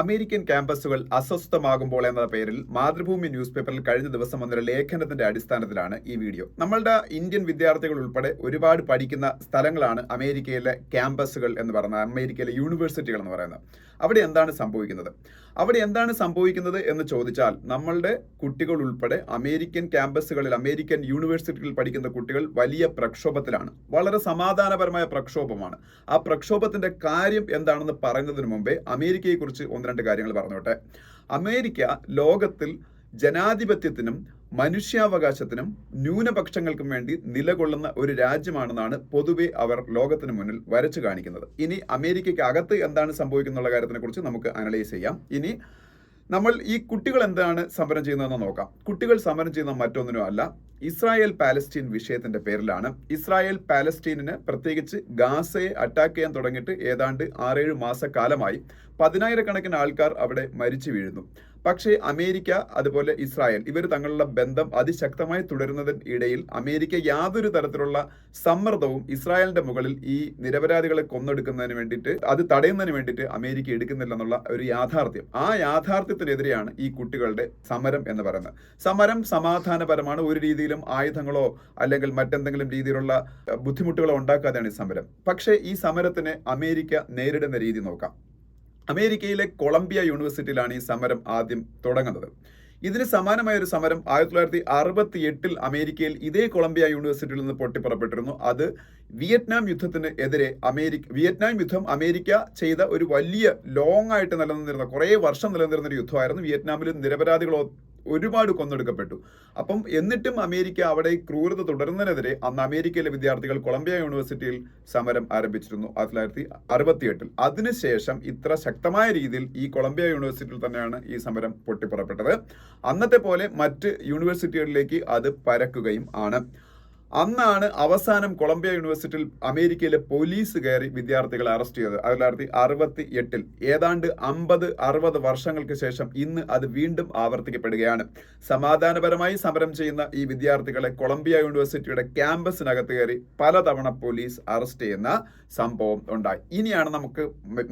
American ക്യാമ്പസുകൾ അസ്വസ്ഥമാകുമ്പോൾ എന്ന പേരിൽ Mathrubhumi news പേപ്പറിൽ കഴിഞ്ഞ ദിവസം വന്നൊരു ലേഖനത്തിന്റെ അടിസ്ഥാനത്തിലാണ് ഈ വീഡിയോ. നമ്മളുടെ ഇന്ത്യൻ വിദ്യാർത്ഥികൾ ഉൾപ്പെടെ ഒരുപാട് പഠിക്കുന്ന സ്ഥലങ്ങളാണ് അമേരിക്കയിലെ ക്യാമ്പസുകൾ എന്ന് പറയുന്നത്, അമേരിക്കയിലെ യൂണിവേഴ്സിറ്റികൾ എന്ന് പറയുന്നത്. അവിടെ എന്താണ് സംഭവിക്കുന്നത് എന്ന് ചോദിച്ചാൽ, നമ്മളുടെ കുട്ടികൾ ഉൾപ്പെടെ അമേരിക്കൻ ക്യാമ്പസുകളിൽ, അമേരിക്കൻ യൂണിവേഴ്സിറ്റികളിൽ പഠിക്കുന്ന കുട്ടികൾ വലിയ പ്രക്ഷോഭത്തിലാണ്. വളരെ സമാധാനപരമായ പ്രക്ഷോഭമാണ്. ആ പ്രക്ഷോഭത്തിന്റെ കാര്യം എന്താണെന്ന് പറയുന്നതിന് മുമ്പേ അമേരിക്കയെക്കുറിച്ച് ഒന്ന് രണ്ട് കാര്യങ്ങൾ പറഞ്ഞോട്ടെ. അമേരിക്ക ലോകത്തിൽ ജനാധിപത്യത്തിനും മനുഷ്യാവകാശത്തിനും ന്യൂനപക്ഷങ്ങൾക്കും വേണ്ടി നിലകൊള്ളുന്ന ഒരു രാജ്യമാണെന്നാണ് പൊതുവെ അവർ ലോകത്തിന് മുന്നിൽ വരച്ചു കാണിക്കുന്നത്. ഇനി അമേരിക്കയ്ക്ക് അകത്ത് എന്താണ് സംഭവിക്കുന്നുള്ള കാര്യത്തിനെ കുറിച്ച് നമുക്ക് അനലൈസ് ചെയ്യാം. ഇനി നമ്മൾ ഈ കുട്ടികൾ എന്താണ് സമരം ചെയ്യുന്നതെന്ന് നോക്കാം. കുട്ടികൾ സമരം ചെയ്യുന്ന മറ്റൊന്നിനും അല്ല, ഇസ്രായേൽ പാലസ്തീൻ വിഷയത്തിന്റെ പേരിലാണ്. ഇസ്രായേൽ പാലസ്തീനിന്, പ്രത്യേകിച്ച് ഗാസയെ അറ്റാക്ക് ചെയ്യാൻ തുടങ്ങിയിട്ട് ഏതാണ്ട് 6-7 മാസക്കാലമായി 10,000-കണക്കിന് ആൾക്കാർ അവിടെ മരിച്ചു വീഴുന്നു. പക്ഷേ അമേരിക്ക അതുപോലെ ഇസ്രായേൽ ഇവർ തങ്ങളുടെ ബന്ധം അതിശക്തമായി തുടരുന്നതിനിടയിൽ അമേരിക്ക യാതൊരു തരത്തിലുള്ള സമ്മർദ്ദവും ഇസ്രായേലിന്റെ മുകളിൽ ഈ നിരപരാധികളെ കൊന്നെടുക്കുന്നതിന് വേണ്ടിയിട്ട്, അത് തടയുന്നതിന് വേണ്ടിയിട്ട് അമേരിക്ക എടുക്കുന്നില്ല എന്നുള്ള ഒരു യാഥാർത്ഥ്യം. ആ യാഥാർത്ഥ്യത്തിനെതിരെയാണ് ഈ കുട്ടികളുടെ സമരം എന്ന് പറയുന്നത്. സമരം സമാധാനപരമാണ്. ഒരു രീതിയിലും ആയുധങ്ങളോ അല്ലെങ്കിൽ മറ്റെന്തെങ്കിലും രീതിയിലുള്ള ബുദ്ധിമുട്ടുകളോ ഉണ്ടാക്കാതെയാണ് ഈ സമരം. പക്ഷേ ഈ സമരത്തിന് അമേരിക്ക നേരിടുന്ന രീതി നോക്കാം. അമേരിക്കയിലെ കൊളംബിയ യൂണിവേഴ്സിറ്റിയിലാണ് ഈ സമരം ആദ്യം തുടങ്ങുന്നത്. ഇതിന് സമാനമായ ഒരു സമരം 1968 അമേരിക്കയിൽ ഇതേ കൊളംബിയ യൂണിവേഴ്സിറ്റിയിൽ നിന്ന് പൊട്ടിപ്പുറപ്പെട്ടിരുന്നു. അത് വിയറ്റ്നാം യുദ്ധത്തിന് എതിരെ വിയറ്റ്നാം യുദ്ധം അമേരിക്ക ചെയ്ത ഒരു വലിയ ലോങ് ആയിട്ട് നിലനിന്നിരുന്ന, കുറേ വർഷം നിലനിന്നിരുന്ന ഒരു യുദ്ധമായിരുന്നു. വിയറ്റ്നാമിൽ നിരപരാധികളോ ഒരുപാട് കൊന്നെടുക്കപ്പെട്ടു. അപ്പം എന്നിട്ടും അമേരിക്ക അവിടെ ക്രൂരത തുടരുന്നതിനെതിരെ അന്ന് അമേരിക്കയിലെ വിദ്യാർത്ഥികൾ കൊളംബിയ യൂണിവേഴ്സിറ്റിയിൽ സമരം ആരംഭിച്ചിരുന്നു 1968. അതിനുശേഷം ഇത്ര ശക്തമായ രീതിയിൽ ഈ കൊളംബിയ യൂണിവേഴ്സിറ്റിയിൽ തന്നെയാണ് ഈ സമരം പൊട്ടിപ്പുറപ്പെട്ടത്. അന്നത്തെ പോലെ മറ്റ് യൂണിവേഴ്സിറ്റികളിലേക്ക് അത് പരക്കുകയും ആണ്. അന്നാണ് അവസാനം കൊളംബിയ യൂണിവേഴ്സിറ്റിയിൽ അമേരിക്കയിലെ പോലീസ് കയറി വിദ്യാർത്ഥികളെ അറസ്റ്റ് ചെയ്തത് 1968. ഏതാണ്ട് 50-60 വർഷങ്ങൾക്ക് ശേഷം ഇന്ന് അത് വീണ്ടും ആവർത്തിക്കപ്പെടുകയാണ്. സമാധാനപരമായി സമരം ചെയ്യുന്ന ഈ വിദ്യാർത്ഥികളെ കൊളംബിയ യൂണിവേഴ്സിറ്റിയുടെ ക്യാമ്പസിനകത്ത് കയറി പലതവണ പോലീസ് അറസ്റ്റ് ചെയ്യുന്ന സംഭവം ഉണ്ടായി. ഇനിയാണ് നമുക്ക്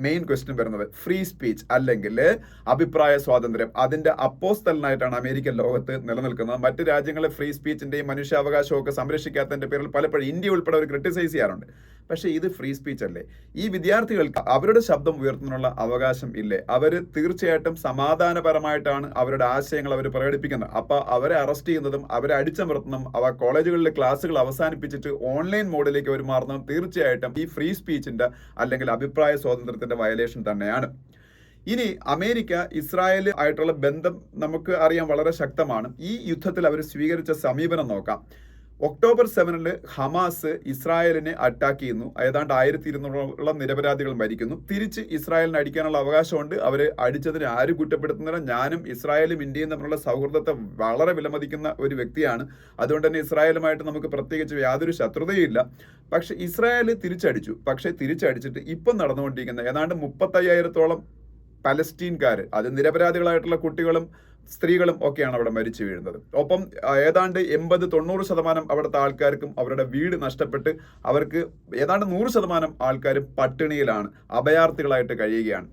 മെയിൻ ക്വസ്റ്റ്യൻ വരുന്നത്. ഫ്രീ സ്പീച്ച് അല്ലെങ്കിൽ അഭിപ്രായ സ്വാതന്ത്ര്യം, അതിന്റെ അപ്പോസ്തലനായിട്ടാണ് അമേരിക്കൻ ലോകത്ത് നിലനിൽക്കുന്നത്. മറ്റു രാജ്യങ്ങളെ ഫ്രീ സ്പീച്ചിന്റെയും മനുഷ്യാവകാശവും ഒക്കെ സംരക്ഷിക്കാത്തതിന്റെ പേരിൽ പലപ്പോഴും ഇന്ത്യ ഉൾപ്പെടെ അവർ ക്രിട്ടിസൈസ് ചെയ്യാറുണ്ട്. പക്ഷേ ഇത് ഫ്രീ സ്പീച്ച് അല്ലേ? ഈ വിദ്യാർത്ഥികൾക്ക് അവരുടെ ശബ്ദം ഉയർത്തുന്നതിനുള്ള അവകാശം ഇല്ലേ? അവർ തീർച്ചയായിട്ടും സമാധാനപരമായിട്ടാണ് അവരുടെ ആശയങ്ങൾ അവർ പ്രകടിപ്പിക്കുന്നത്. അപ്പൊ അവരെ അറസ്റ്റ് ചെയ്യുന്നതും അവരെ അടിച്ചമർത്തുന്നതും കോളേജുകളിലെ ക്ലാസ്സുകൾ അവസാനിപ്പിച്ചിട്ട് ഓൺലൈൻ മോഡിലേക്ക് അവർ മാറുന്നതും തീർച്ചയായിട്ടും ഈ ഫ്രീ സ്പീച്ചിന്റെ അല്ലെങ്കിൽ അഭിപ്രായ സ്വാതന്ത്ര്യത്തിന്റെ വയലേഷൻ തന്നെയാണ്. ഇനി അമേരിക്ക ഇസ്രായേൽ ആയിട്ടുള്ള ബന്ധം നമുക്ക് അറിയാം, വളരെ ശക്തമാണ്. ഈ യുദ്ധത്തിൽ അവർ സ്വീകരിച്ച സമീപനം നോക്കാം. ഒക്ടോബർ 7 ഹമാസ് ഇസ്രായേലിനെ അറ്റാക്ക് ചെയ്യുന്നു. ഏതാണ്ട് 1200 നിരപരാധികൾ മരിക്കുന്നു. തിരിച്ച് ഇസ്രായേലിനെ അടിക്കാനുള്ള അവകാശമുണ്ട്. അവരെ അടിച്ചതിന് ആരും കുറ്റപ്പെടുത്തുന്നില്ല. ഞാനും ഇസ്രായേലും ഇന്ത്യയും തമ്മിലുള്ള സൗഹൃദത്തെ വളരെ വിലമതിക്കുന്ന ഒരു വ്യക്തിയാണ്. അതുകൊണ്ട് തന്നെ ഇസ്രായേലുമായിട്ട് നമുക്ക് പ്രത്യേകിച്ച് യാതൊരു ശത്രുതയും ഇല്ല. പക്ഷെ ഇസ്രായേൽ തിരിച്ചടിച്ചു. പക്ഷെ തിരിച്ചടിച്ചിട്ട് ഇപ്പം നടന്നുകൊണ്ടിരിക്കുന്ന ഏതാണ്ട് 35,000-ഓളം പലസ്തീൻകാർ, അത് നിരപരാധികളായിട്ടുള്ള കുട്ടികളും സ്ത്രീകളും ഒക്കെയാണ് അവിടെ മരിച്ചു വീഴുന്നത്. ഒപ്പം ഏതാണ്ട് 80-90% അവിടുത്തെ ആൾക്കാർക്കും അവരുടെ വീട് നഷ്ടപ്പെട്ട് അവർക്ക് ഏതാണ്ട് 100% ആൾക്കാരും പട്ടിണിയിലാണ്, അഭയാർത്ഥികളായിട്ട് കഴിയുകയാണ്.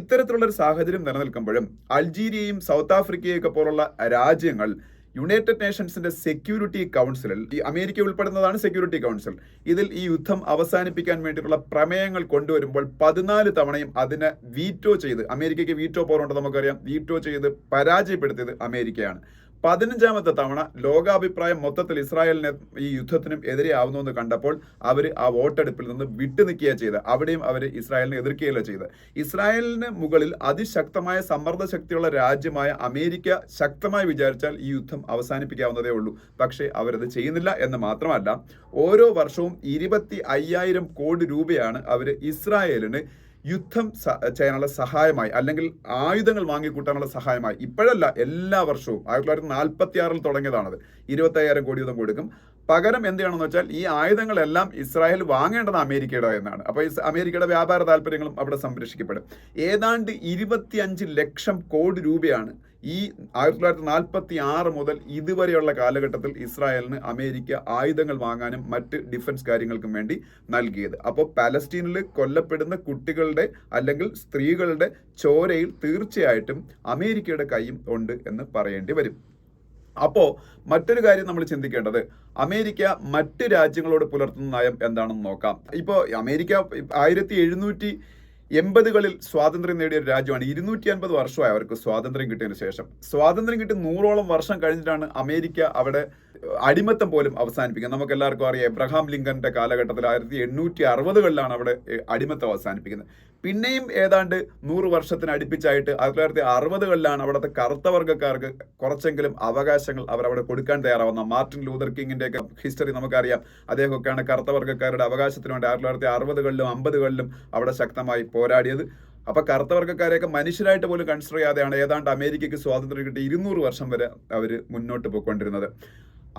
ഇത്തരത്തിലുള്ളൊരു സാഹചര്യം നിലനിൽക്കുമ്പോഴും അൾജീരിയയും സൗത്ത് ആഫ്രിക്കയും ഒക്കെ പോലുള്ള രാജ്യങ്ങൾ യുണൈറ്റഡ് നേഷൻസിന്റെ സെക്യൂരിറ്റി കൗൺസിലിൽ, ഈ അമേരിക്ക ഉൾപ്പെടുന്നതാണ് സെക്യൂരിറ്റി കൗൺസിൽ, ഇതിൽ ഈ യുദ്ധം അവസാനിപ്പിക്കാൻ വേണ്ടിയിട്ടുള്ള പ്രമേയങ്ങൾ കൊണ്ടുവരുമ്പോൾ 14 തവണയും അതിനെ വീറ്റോ ചെയ്ത്, അമേരിക്കയ്ക്ക് വീറ്റോ പവർ ഉണ്ട് നമുക്കറിയാം, വീറ്റോ ചെയ്ത് പരാജയപ്പെടുത്തിയത് അമേരിക്കയാണ്. 15ാമത്തെ തവണ ലോകാഭിപ്രായം മൊത്തത്തിൽ ഇസ്രായേലിനെ ഈ യുദ്ധത്തിനും എതിരെയാവുന്നു എന്ന് കണ്ടപ്പോൾ അവർ ആ വോട്ടെടുപ്പിൽ നിന്ന് വിട്ടുനിൽക്കുകയാണ് ചെയ്തത്. അവിടെയും അവർ ഇസ്രായേലിനെ എതിർക്കുകയല്ല ചെയ്തത്. ഇസ്രായേലിന് മുകളിൽ അതിശക്തമായ സമ്മർദ്ദ ശക്തിയുള്ള രാജ്യമായ അമേരിക്ക ശക്തമായി വിചാരിച്ചാൽ ഈ യുദ്ധം അവസാനിപ്പിക്കാവുന്നതേ ഉള്ളൂ. പക്ഷേ അവരത് ചെയ്യുന്നില്ല എന്ന് മാത്രമല്ല, ഓരോ വർഷവും 25,000 കോടി രൂപയാണ് അവർ ഇസ്രായേലിന് യുദ്ധം ചെയ്യാനുള്ള സഹായമായി അല്ലെങ്കിൽ ആയുധങ്ങൾ വാങ്ങിക്കൂട്ടാനുള്ള സഹായമായി, ഇപ്പോഴല്ല എല്ലാ വർഷവും 1946 തുടങ്ങിയതാണത്, 25,000 കോടി വീതം കൊടുക്കും. പകരം എന്തിനാണെന്ന് വെച്ചാൽ ഈ ആയുധങ്ങളെല്ലാം ഇസ്രായേൽ വാങ്ങേണ്ടത് അമേരിക്കയുടെ എന്നാണ്. അപ്പോൾ അമേരിക്കയുടെ വ്യാപാര താല്പര്യങ്ങളും അവിടെ സംരക്ഷിക്കപ്പെടും. ഏതാണ്ട് 25 ലക്ഷം കോടി രൂപയാണ് ഈ 1946 മുതൽ ഇതുവരെയുള്ള കാലഘട്ടത്തിൽ ഇസ്രായേലിന് അമേരിക്ക ആയുധങ്ങൾ വാങ്ങാനും മറ്റ് ഡിഫൻസ് കാര്യങ്ങൾക്കും വേണ്ടി നൽകിയത്. അപ്പോൾ പാലസ്തീനിൽ കൊല്ലപ്പെടുന്ന കുട്ടികളുടെ അല്ലെങ്കിൽ സ്ത്രീകളുടെ ചോരയിൽ തീർച്ചയായിട്ടും അമേരിക്കയുടെ കൈയും ഉണ്ട് എന്ന് പറയേണ്ടി വരും. അപ്പോൾ മറ്റൊരു കാര്യം നമ്മൾ ചിന്തിക്കേണ്ടത്, അമേരിക്ക മറ്റ് രാജ്യങ്ങളോട് പുലർത്തുന്ന നയം എന്താണെന്ന് നോക്കാം. ഇപ്പോൾ അമേരിക്ക 1780കളിൽ സ്വാതന്ത്ര്യം നേടിയ ഒരു രാജ്യമാണ്. 250 വർഷമായി അവർക്ക് സ്വാതന്ത്ര്യം കിട്ടിയതിന് ശേഷം. സ്വാതന്ത്ര്യം കിട്ടി 100ഓളം വർഷം കഴിഞ്ഞിട്ടാണ് അമേരിക്ക അവിടെ അടിമത്തം പോലും അവസാനിപ്പിക്കുന്നത്. നമുക്ക് എല്ലാവർക്കും അറിയാം, എബ്രഹാം ലിങ്കന്റെ കാലഘട്ടത്തിൽ 1860കളിലാണ് അവിടെ അടിമത്തം അവസാനിപ്പിക്കുന്നത്. പിന്നെയും ഏതാണ്ട് 100 വർഷത്തിന് അടുപ്പിച്ചായിട്ട് 1960കളിലാണ് അവിടുത്തെ കറുത്ത വർഗ്ഗക്കാർക്ക് കുറച്ചെങ്കിലും അവകാശങ്ങൾ അവർ അവിടെ കൊടുക്കാൻ തയ്യാറാവുന്ന. മാർട്ടിൻ ലൂതർ കിങ്ങിന്റെ ഒക്കെ ഹിസ്റ്ററി നമുക്കറിയാം. അദ്ദേഹമൊക്കെയാണ് കറുത്ത വർഗ്ഗക്കാരുടെ അവകാശത്തിന് വേണ്ടി 1960കളിലും 50കളിലും അവിടെ ശക്തമായി പോരാടിയത്. അപ്പൊ കറുത്ത വർഗ്ഗക്കാരെയൊക്കെ മനുഷ്യരായിട്ട് പോലും കൺസിഡർ ചെയ്യാതെയാണ് ഏതാണ്ട് അമേരിക്കയ്ക്ക് സ്വാതന്ത്ര്യം കിട്ടി 200 വർഷം വരെ അവർ മുന്നോട്ട് പോയിക്കൊണ്ടിരുന്നത്.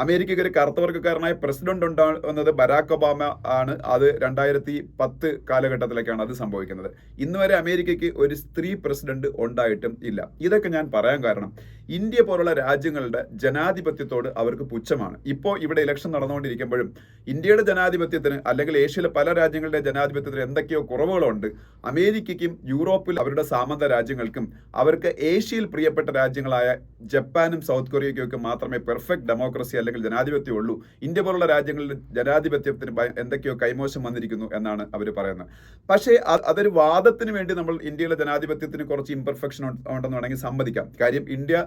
അമേരിക്കയ്ക്ക് ഒരു കറുത്ത വർഗ്ഗക്കാരനായ പ്രസിഡന്റ് ഉണ്ടാകുന്നത് ബരാക് ഒബാമ ആണ്. അത് 2010 കാലഘട്ടത്തിലേക്കാണ് അത് സംഭവിക്കുന്നത്. ഇന്ന് വരെ അമേരിക്കയ്ക്ക് ഒരു സ്ത്രീ പ്രസിഡന്റ് ഉണ്ടായിട്ടും ഇല്ല. ഇതൊക്കെ ഞാൻ പറയാൻ കാരണം, ഇന്ത്യ പോലുള്ള രാജ്യങ്ങളുടെ ജനാധിപത്യത്തോട് അവർക്ക് പുച്ഛമാണ്. ഇപ്പോൾ ഇവിടെ ഇലക്ഷൻ നടന്നുകൊണ്ടിരിക്കുമ്പോഴും ഇന്ത്യയുടെ ജനാധിപത്യത്തിന് അല്ലെങ്കിൽ ഏഷ്യയിലെ പല രാജ്യങ്ങളുടെ ജനാധിപത്യത്തിന് എന്തൊക്കെയോ കുറവുകളുണ്ട്. അമേരിക്കയ്ക്കും യൂറോപ്പിൽ അവരുടെ സാമന്ത രാജ്യങ്ങൾക്കും അവർക്ക് ഏഷ്യയിൽ പ്രിയപ്പെട്ട രാജ്യങ്ങളായ ജപ്പാനും സൗത്ത് കൊറിയയ്ക്കും ഒക്കെ മാത്രമേ പെർഫെക്റ്റ് ഡെമോക്രസി അല്ലെങ്കിൽ ജനാധിപത്യം ഉള്ളൂ. ഇന്ത്യ പോലുള്ള രാജ്യങ്ങളിൽ ജനാധിപത്യത്തിന് എന്തൊക്കെയോ കൈമോശം വന്നിരിക്കുന്നു എന്നാണ് അവർ പറയുന്നത്. പക്ഷേ അതൊരു വാദത്തിന് വേണ്ടി നമ്മൾ ഇന്ത്യയിലെ ജനാധിപത്യത്തിന് കുറച്ച് ഇംപെർഫെക്ഷൻ ഉണ്ടെന്ന് വേണമെങ്കിൽ സമ്മതിക്കാം. കാര്യം ഇന്ത്യ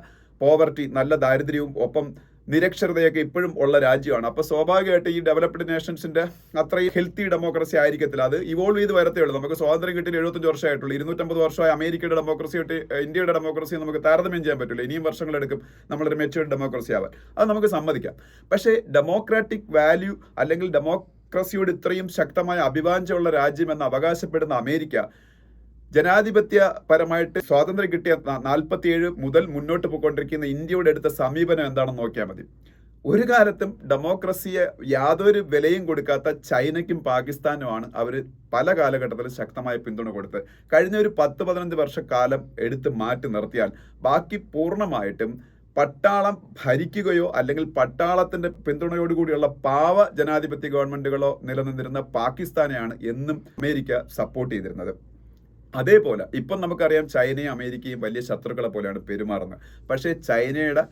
പോവർട്ടി, നല്ല ദാരിദ്ര്യവും ഒപ്പം നിരക്ഷരതയൊക്കെ ഇപ്പോഴും ഉള്ള രാജ്യമാണ്. അപ്പോൾ സ്വാഭാവികമായിട്ട് ഈ ഡെവലപ്ഡ് നേഷൻസിന്റെ അത്രയും ഹെൽത്തി ഡെമോക്രസി ആയിരിക്കത്തില്ല. അത് ഇവോൾവ് ചെയ്ത് വരത്തേ ഉള്ളൂ. നമുക്ക് സ്വാതന്ത്ര്യം കിട്ടിയ 75 വർഷമായിട്ടുള്ളൂ. 250 വർഷമായി അമേരിക്കയുടെ ഡെമോക്രസി ആയിട്ട് ഇന്ത്യയുടെ ഡെമോക്രസി നമുക്ക് താരതമ്യം ചെയ്യാൻ പറ്റില്ല. ഇനിയും വർഷങ്ങളെടുക്കും നമ്മളൊരു മെച്യൂർഡ് ഡെമോക്രസി ആവാൻ. അത് നമുക്ക് സമ്മതിക്കാം. പക്ഷേ ഡെമോക്രാറ്റിക് വാല്യൂ അല്ലെങ്കിൽ ഡെമോക്രസിയോട് ഇത്രയും ശക്തമായ അഭിവാഞ്ചമുള്ള രാജ്യം എന്ന് അവകാശപ്പെടുന്ന അമേരിക്ക ജനാധിപത്യപരമായിട്ട് സ്വാതന്ത്ര്യം കിട്ടിയ 47 മുതൽ മുന്നോട്ട് പോയിക്കൊണ്ടിരിക്കുന്ന ഇന്ത്യയുടെ അടുത്ത സമീപനം എന്താണെന്ന് നോക്കിയാൽ മതി. ഒരു കാലത്തും ഡെമോക്രസിയെ യാതൊരു വിലയും കൊടുക്കാത്ത ചൈനയ്ക്കും പാകിസ്ഥാനുമാണ് അവർ പല കാലഘട്ടത്തിലും ശക്തമായ പിന്തുണ കൊടുത്ത്. കഴിഞ്ഞ ഒരു 10-15 വർഷക്കാലം എടുത്ത് മാറ്റി നിർത്തിയാൽ ബാക്കി പൂർണ്ണമായിട്ടും പട്ടാളം ഭരിക്കുകയോ അല്ലെങ്കിൽ പട്ടാളത്തിന്റെ പിന്തുണയോടുകൂടിയുള്ള പാവ ജനാധിപത്യ ഗവൺമെന്റുകളോ നിലനിന്നിരുന്ന പാകിസ്ഥാനെയാണ് എന്നും അമേരിക്ക സപ്പോർട്ട് ചെയ്തിരുന്നത്. അതേപോലെ ഇപ്പം നമുക്കറിയാം ചൈനയും അമേരിക്കയും വലിയ ശത്രുക്കളെ പോലെയാണ് പെരുമാറുന്നത്. പക്ഷേ ചൈനയുടെ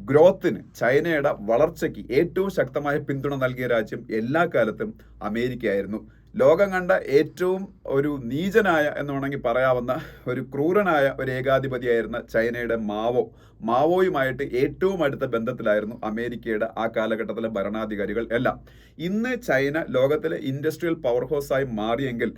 ഗ്രോത്തിന്, ചൈനയുടെ വളർച്ചയ്ക്ക് ഏറ്റവും ശക്തമായ പിന്തുണ നൽകിയ രാജ്യം എല്ലാ കാലത്തും അമേരിക്കയായിരുന്നു. ലോകം കണ്ട ഏറ്റവും ഒരു നീചനായ എന്ന് വേണമെങ്കിൽ പറയാവുന്ന ഒരു ക്രൂരനായ ഒരു ഏകാധിപതിയായിരുന്ന ചൈനയുടെ മാവോയുമായിട്ട് ഏറ്റവും അടുത്ത ബന്ധത്തിലായിരുന്നു അമേരിക്കയുടെ ആ കാലഘട്ടത്തിലെ ഭരണാധികാരികൾ എല്ലാം. ഇന്ന് ചൈന ലോകത്തിലെ ഇൻഡസ്ട്രിയൽ പവർ ഹൗസായി മാറിയെങ്കിൽ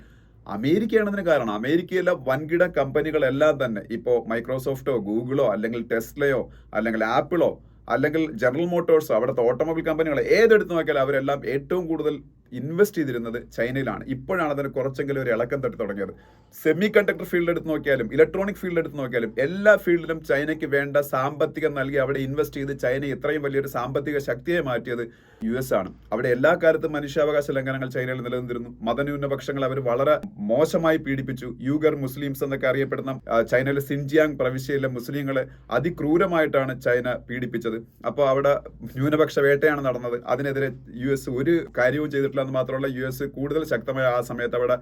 അമേരിക്കയാണെന്നതിന് കാരണം അമേരിക്കയിലെ വൻകിട കമ്പനികളെല്ലാം തന്നെ ഇപ്പോൾ മൈക്രോസോഫ്റ്റോ ഗൂഗിളോ അല്ലെങ്കിൽ ടെസ്ലയോ അല്ലെങ്കിൽ ആപ്പിളോ അല്ലെങ്കിൽ ജനറൽ മോട്ടോഴ്സോ അവിടുത്തെ ഓട്ടോമൊബൈൽ കമ്പനികൾ ഏതെടുത്ത് നോക്കിയാൽ അവരെല്ലാം ഏറ്റവും കൂടുതൽ ഇൻവെസ്റ്റ് ചെയ്തിരുന്നത് ചൈനയിലാണ്. ഇപ്പോഴാണ് അതിന് കുറച്ചെങ്കിലും ഒരു ഇളക്കം തട്ടി തുടങ്ങിയത്. സെമി കണ്ടക്ടർ ഫീൽഡ് എടുത്ത് നോക്കിയാലും ഇലക്ട്രോണിക് ഫീൽഡ് എടുത്ത് നോക്കിയാലും എല്ലാ ഫീൽഡിലും ചൈനയ്ക്ക് വേണ്ട സാമ്പത്തികം നൽകി അവിടെ ഇൻവെസ്റ്റ് ചെയ്ത് ചൈന ഇത്രയും വലിയൊരു സാമ്പത്തിക ശക്തിയെ മാറ്റിയത് US ആണ്. അവിടെ എല്ലാ കാലത്തും മനുഷ്യാവകാശ ലംഘനങ്ങൾ ചൈനയിൽ നിലനിന്നിരുന്നു. മതന്യൂനപക്ഷങ്ങൾ അവർ വളരെ മോശമായി പീഡിപ്പിച്ചു. യൂഗർ മുസ്ലിംസ് എന്നൊക്കെ അറിയപ്പെടുന്ന ചൈനയിലെ സിൻജിയാങ് പ്രവിശ്യയിലെ മുസ്ലിങ്ങളെ അതിക്രൂരമായിട്ടാണ് ചൈന പീഡിപ്പിച്ചത്. അപ്പോൾ അവിടെ ന്യൂനപക്ഷ വേട്ടയാണ് നടന്നത്. അതിനെതിരെ US ഒരു കാര്യവും ചെയ്തിട്ടില്ല എന്ന് മാത്രമല്ല US കൂടുതൽ ശക്തമായ ആ സമയത്ത് അവിടെ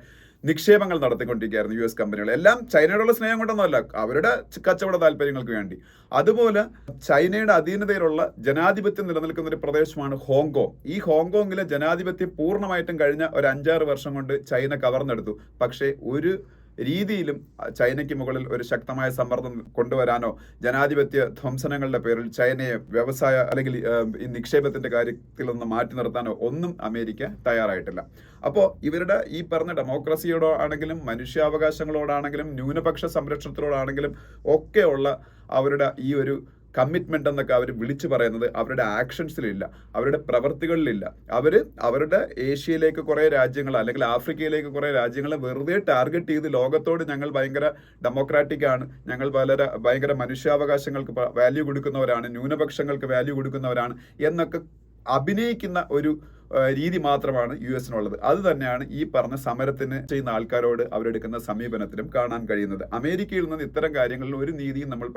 നിക്ഷേപങ്ങൾ നടത്തിക്കൊണ്ടിരിക്കുകയായിരുന്നു. US കമ്പനികൾ എല്ലാം ചൈനയോടുള്ള സ്നേഹം കൊണ്ടൊന്നുമല്ല, അവരുടെ കച്ചവട താല്പര്യങ്ങൾക്ക് വേണ്ടി. അതുപോലെ ചൈനയുടെ അധീനതയിലുള്ള ജനാധിപത്യം നിലനിൽക്കുന്ന ഒരു പ്രദേശമാണ് ഹോങ്കോങ്. ഈ ഹോങ്കോങ്ങിലെ ജനാധിപത്യം പൂർണ്ണമായിട്ടും കഴിഞ്ഞ ഒരു 5-6 വർഷം കൊണ്ട് ചൈന കവർന്നെടുത്തു. പക്ഷേ ഒരു രീതിയിലും ചൈനയ്ക്ക് മുകളിൽ ഒരു ശക്തമായ സമ്മർദ്ദം കൊണ്ടുവരാനോ ജനാധിപത്യ ധ്വംസനങ്ങളുടെ പേരിൽ ചൈനയെ വ്യവസായ അല്ലെങ്കിൽ ഈ നിക്ഷേപത്തിന്റെ കാര്യത്തിൽ നിന്ന് മാറ്റി നിർത്താനോ ഒന്നും അമേരിക്ക തയ്യാറായിട്ടില്ല. അപ്പോൾ ഇവരുടെ ഈ പറഞ്ഞ ഡെമോക്രസിയോടോ ആണെങ്കിലും മനുഷ്യാവകാശങ്ങളോടാണെങ്കിലും ന്യൂനപക്ഷ സംരക്ഷണത്തിനോടാണെങ്കിലും ഒക്കെയുള്ള അവരുടെ ഈ ഒരു കമ്മിറ്റ്മെന്റ് എന്നൊക്കെ അവർ വിളിച്ചു പറയുന്നത് അവരുടെ ആക്ഷൻസിലില്ല, അവരുടെ പ്രവർത്തികളിലില്ല. അവരുടെ ഏഷ്യയിലേക്ക് കുറേ രാജ്യങ്ങൾ അല്ലെങ്കിൽ ആഫ്രിക്കയിലേക്ക് കുറേ രാജ്യങ്ങളെ വെറുതെ ടാർഗറ്റ് ചെയ്ത് ലോകത്തോട് ഞങ്ങൾ ഭയങ്കര ഡെമോക്രാറ്റിക് ആണ്, ഞങ്ങൾ ഭയങ്കര മനുഷ്യാവകാശങ്ങൾക്ക് വാല്യൂ കൊടുക്കുന്നവരാണ്, ന്യൂനപക്ഷങ്ങൾക്ക് വാല്യൂ കൊടുക്കുന്നവരാണ് എന്നൊക്കെ അഭിനയിക്കുന്ന രീതി മാത്രമാണ് യു എസിനുള്ളത്. അത് തന്നെയാണ് ഈ പറഞ്ഞ സമരത്തിന് ചെയ്യുന്ന ആൾക്കാരോട് അവരെടുക്കുന്ന സമീപനത്തിലും കാണാൻ കഴിയുന്നത്. അമേരിക്കയിൽ നിന്ന് ഇത്തരം കാര്യങ്ങളിൽ ഒരു നീതിയും നമ്മൾ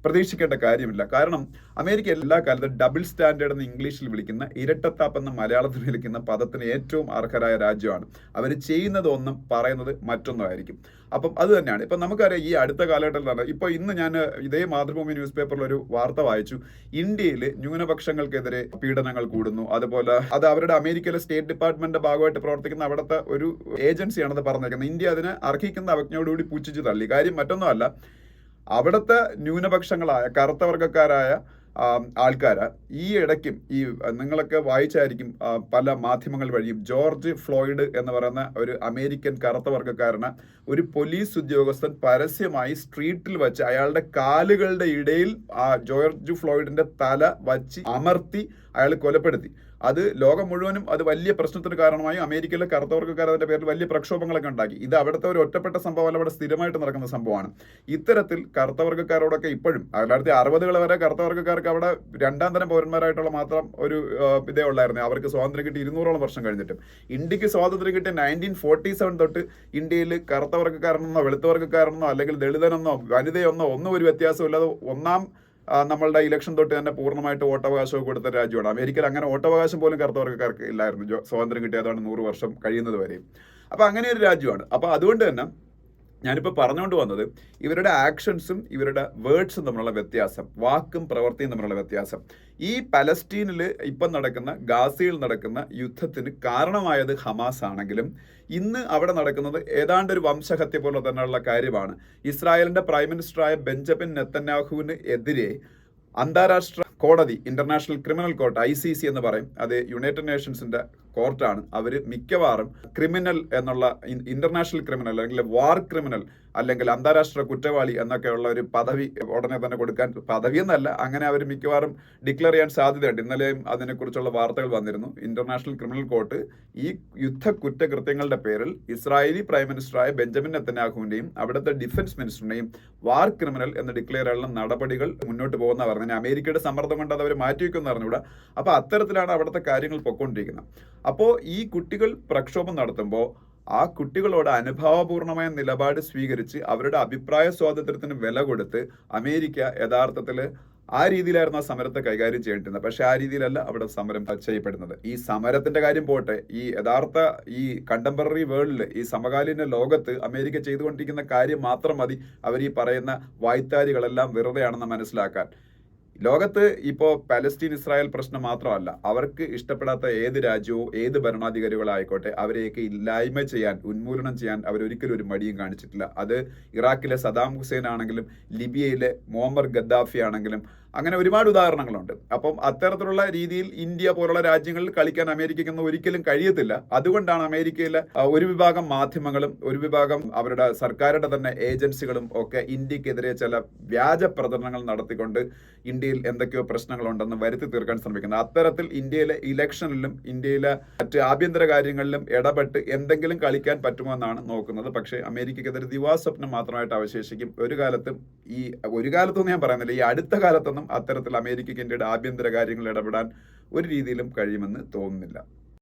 പ്രതീക്ഷിക്കേണ്ട കാര്യമില്ല. കാരണം അമേരിക്ക എല്ലാ കാലത്തും ഡബിൾ സ്റ്റാൻഡേർഡ് എന്ന് ഇംഗ്ലീഷിൽ വിളിക്കുന്ന ഇരട്ടത്താപ്പ് എന്ന മലയാളത്തിൽ വിളിക്കുന്ന പദത്തിന് ഏറ്റവും അർഹരായ രാജ്യമാണ്. അവർ ചെയ്യുന്നത് ഒന്നും പറയുന്നത് മറ്റൊന്നായിരിക്കും. അപ്പം അത് തന്നെയാണ്. ഇപ്പം നമുക്കറിയാം ഈ അടുത്ത കാലഘട്ടത്തിലാണ്, ഇപ്പോൾ ഇന്ന് ഞാൻ ഇതേ മാതൃഭൂമി ന്യൂസ് പേപ്പറിൽ ഒരു വാർത്ത വായിച്ചു. ഇന്ത്യയിൽ ന്യൂനപക്ഷങ്ങൾക്കെതിരെ പീഡനങ്ങൾ കൂടുന്നു. അതുപോലെ അത് അവരുടെ അമേരിക്കയിലെ സ്റ്റേറ്റ് ഡിപ്പാർട്ട്മെന്റിന്റെ ഭാഗമായിട്ട് പ്രവർത്തിക്കുന്ന അവിടുത്തെ ഒരു ഏജൻസിയാണത് പറഞ്ഞേക്കുന്നത്. ഇന്ത്യ അതിനെ അർഹിക്കുന്ന അവജ്ഞയോടുകൂടി പുച്ഛിച്ചു തള്ളി. കാര്യം മറ്റൊന്നുമല്ല, അവിടുത്തെ ന്യൂനപക്ഷങ്ങളായ കറുത്ത വർഗ്ഗക്കാരായ ആൾക്കാര് ഈ ഇടയ്ക്കും ഈ നിങ്ങളൊക്കെ വായിച്ചായിരിക്കും പല മാധ്യമങ്ങൾ വഴിയും ജോർജ് ഫ്ലോയിഡ് എന്ന് പറയുന്ന ഒരു അമേരിക്കൻ കറുത്ത വർഗ്ഗക്കാരന് ഒരു പോലീസ് ഉദ്യോഗസ്ഥൻ പരസ്യമായി സ്ട്രീറ്റിൽ വെച്ച് അയാളുടെ കാലുകളുടെ ഇടയിൽ ജോർജ് ഫ്ലോയിഡിന്റെ തല വച്ച് അമർത്തി അയാൾ കൊലപ്പെടുത്തി. അത് ലോകം മുഴുവനും അത് വലിയ പ്രശ്നത്തിന് കാരണമായി. അമേരിക്കയിലെ കറുത്ത വർഗ്ഗക്കാർ അതിന്റെ പേരിൽ വലിയ പ്രക്ഷോഭങ്ങളൊക്കെ ഉണ്ടാക്കി. ഇത് അവിടുത്തെ ഒരു ഒറ്റപ്പെട്ട സംഭവമല്ല, അവിടെ സ്ഥിരമായിട്ട് നടക്കുന്ന സംഭവമാണ്. ഇത്തരത്തിൽ കറുത്ത വർഗ്ഗക്കാരോടൊക്കെ ഇപ്പോഴും 1960 വരെ കറുത്ത വർഗ്ഗക്കാർക്ക് അവിടെ രണ്ടാം തരം പൗരന്മാരായിട്ടുള്ള മാത്രം ഒരു ഇതേ ഉള്ളായിരുന്നു. അവർക്ക് സ്വാതന്ത്ര്യം കിട്ടി 200ഓളം വർഷം കഴിഞ്ഞിട്ടും. ഇന്ത്യക്ക് സ്വാതന്ത്ര്യം കിട്ടിയ 1947 തൊട്ട് ഇന്ത്യയിൽ കറുത്ത വർഗ്ഗക്കാരനെന്നോ വെളുത്ത വർഗ്ഗക്കാരനെന്നോ അല്ലെങ്കിൽ ദളിതനെന്നോ വനിതയെന്നോ ഒന്നും ഒരു വ്യത്യാസമില്ലാതെ നമ്മളുടെ ഇലക്ഷൻ തൊട്ട് തന്നെ പൂർണ്ണമായിട്ട് വോട്ടവകാശം കൊടുത്ത രാജ്യമാണ്. അമേരിക്കയിൽ അങ്ങനെ വോട്ടവകാശം പോലും കറുത്ത വർഗ്ഗക്കാർക്ക് ഇല്ലായിരുന്നു സ്വാതന്ത്ര്യം കിട്ടിയതാണ് 100 വർഷം കഴിയുന്നത് വരെയും. അപ്പോൾ അങ്ങനെ ഒരു രാജ്യമാണ്. അപ്പോൾ അതുകൊണ്ട് തന്നെ ഞാനിപ്പോൾ പറഞ്ഞുകൊണ്ട് വന്നത് ഇവരുടെ ആക്ഷൻസും ഇവരുടെ വേർഡ്സും തമ്മിലുള്ള വ്യത്യാസം, വാക്കും പ്രവൃത്തിയും തമ്മിലുള്ള വ്യത്യാസം. ഈ പലസ്തീനിൽ ഇപ്പം നടക്കുന്ന ഗാസയിൽ നടക്കുന്ന യുദ്ധത്തിന് കാരണമായത് ഹമാസ് ആണെങ്കിലും ഇന്ന് അവിടെ നടക്കുന്നത് ഏതാണ്ട് ഒരു വംശഹത്യ പോലെ തന്നെയുള്ള കാര്യമാണ്. ഇസ്രായേലിന്റെ പ്രൈം മിനിസ്റ്ററായ ബെഞ്ചമിൻ നെതന്യാഹുവിന് എതിരെ അന്താരാഷ്ട്ര കോടതി, ഇന്റർനാഷണൽ ക്രിമിനൽ കോർട്ട്, ICC എന്ന് പറയും, അത് യുണൈറ്റഡ് നേഷൻസിന്റെ കോർട്ടാണ്. അവർ മിക്കവാറും ക്രിമിനൽ എന്നുള്ള ഇന്റർനാഷണൽ ക്രിമിനൽ അല്ലെങ്കിൽ വാർ ക്രിമിനൽ അല്ലെങ്കിൽ അന്താരാഷ്ട്ര കുറ്റവാളി എന്നൊക്കെയുള്ള ഒരു പദവി ഉടനെ തന്നെ കൊടുക്കാൻ, പദവി എന്നല്ല, അങ്ങനെ അവർ മിക്കവാറും ഡിക്ലെയർ ചെയ്യാൻ സാധ്യതയുണ്ട്. ഇന്നലെയും അതിനെക്കുറിച്ചുള്ള വാർത്തകൾ വന്നിരുന്നു. ഇന്റർനാഷണൽ ക്രിമിനൽ കോർട്ട് ഈ യുദ്ധ കുറ്റകൃത്യങ്ങളുടെ പേരിൽ ഇസ്രായേലി പ്രൈം മിനിസ്റ്ററായ ബെഞ്ചമിൻ നെതന്യാഹുവിന്റെയും അവിടുത്തെ ഡിഫൻസ് മിനിസ്റ്ററിനെയും വാർ ക്രിമിനൽ എന്ന് ഡിക്ലെയർ ചെയ്യാനുള്ള നടപടികൾ മുന്നോട്ട് പോകുന്ന പറഞ്ഞു. അമേരിക്കയുടെ സമ്മർദ്ദം കൊണ്ട് അത് അവർ മാറ്റിവെക്കുമെന്ന് പറഞ്ഞുകൂടാ. അപ്പോൾ അത്തരത്തിലാണ് അവിടുത്തെ കാര്യങ്ങൾ പൊയ്ക്കൊണ്ടിരിക്കുന്നത്. അപ്പോൾ ഈ കുട്ടികൾ പ്രക്ഷോഭം നടത്തുമ്പോൾ ആ കുട്ടികളോട് അനുഭാവപൂർണമായ നിലപാട് സ്വീകരിച്ച് അവരുടെ അഭിപ്രായ സ്വാതന്ത്ര്യത്തിന് വില കൊടുത്ത് അമേരിക്ക യഥാർത്ഥത്തിൽ ആ രീതിയിലായിരുന്നു ആ സമരത്തെ കൈകാര്യം ചെയ്യേണ്ടിരുന്നത്. പക്ഷെ ആ രീതിയിലല്ല അവിടെ സമരം ചെയ്യപ്പെടുന്നത്. ഈ സമരത്തിന്റെ കാര്യം പോട്ടെ, ഈ യഥാർത്ഥ ഈ കണ്ടംപററി വേൾഡിൽ, ഈ സമകാലീന ലോകത്ത് അമേരിക്ക ചെയ്തുകൊണ്ടിരിക്കുന്ന കാര്യം മാത്രം മതി അവർ ഈ പറയുന്ന വായ്ത്താരികളെല്ലാം വെറുതെയാണെന്ന് മനസ്സിലാക്കാൻ. ലോകത്ത് ഇപ്പോൾ പലസ്തീൻ ഇസ്രായേൽ പ്രശ്നം മാത്രമല്ല, അവർക്ക് ഇഷ്ടപ്പെടാത്ത ഏത് രാജ്യവും ഏത് ഭരണാധികാരികളായിക്കോട്ടെ അവരെയൊക്കെ ഇല്ലായ്മ ചെയ്യാൻ, ഉന്മൂലനം ചെയ്യാൻ അവരൊരിക്കലും ഒരു മടിയും കാണിച്ചിട്ടില്ല. അത് ഇറാഖിലെ സദാം ഹുസൈൻ ആണെങ്കിലും ലിബിയയിലെ മുഅമ്മർ ഗദ്ദാഫി ആണെങ്കിലും അങ്ങനെ ഒരുപാട് ഉദാഹരണങ്ങളുണ്ട്. അപ്പം അത്തരത്തിലുള്ള രീതിയിൽ ഇന്ത്യ പോലുള്ള രാജ്യങ്ങളിൽ കളിക്കാൻ അമേരിക്കയ്ക്കൊന്നും ഒരിക്കലും കഴിയത്തില്ല. അതുകൊണ്ടാണ് അമേരിക്കയിലെ ഒരു വിഭാഗം മാധ്യമങ്ങളും ഒരു വിഭാഗം അവരുടെ സർക്കാരുടെ തന്നെ ഏജൻസികളും ഒക്കെ ഇന്ത്യക്കെതിരെ ചില വ്യാജ പ്രചരണങ്ങൾ നടത്തിക്കൊണ്ട് ഇന്ത്യയിൽ എന്തൊക്കെയോ പ്രശ്നങ്ങളുണ്ടെന്ന് വരുത്തി തീർക്കാൻ ശ്രമിക്കുന്നത്. അത്തരത്തിൽ ഇന്ത്യയിലെ ഇലക്ഷനിലും ഇന്ത്യയിലെ മറ്റ് ആഭ്യന്തര കാര്യങ്ങളിലും ഇടപെട്ട് എന്തെങ്കിലും കളിക്കാൻ പറ്റുമെന്നാണ് നോക്കുന്നത്. പക്ഷേ അമേരിക്കയ്ക്കെതിരെ ദിവാസ്വപ്നം മാത്രമായിട്ട് അവശേഷിക്കും. ഒരു കാലത്തും ഞാൻ പറയുന്നില്ല, ഈ അടുത്ത കാലത്തൊന്നും അത്തരത്തിൽ അമേരിക്കയ്ക്ക് ഇന്ത്യയുടെ ആഭ്യന്തര കാര്യങ്ങളിൽ ഇടപെടാൻ ഒരു രീതിയിലും കഴിയുമെന്ന് തോന്നുന്നില്ല.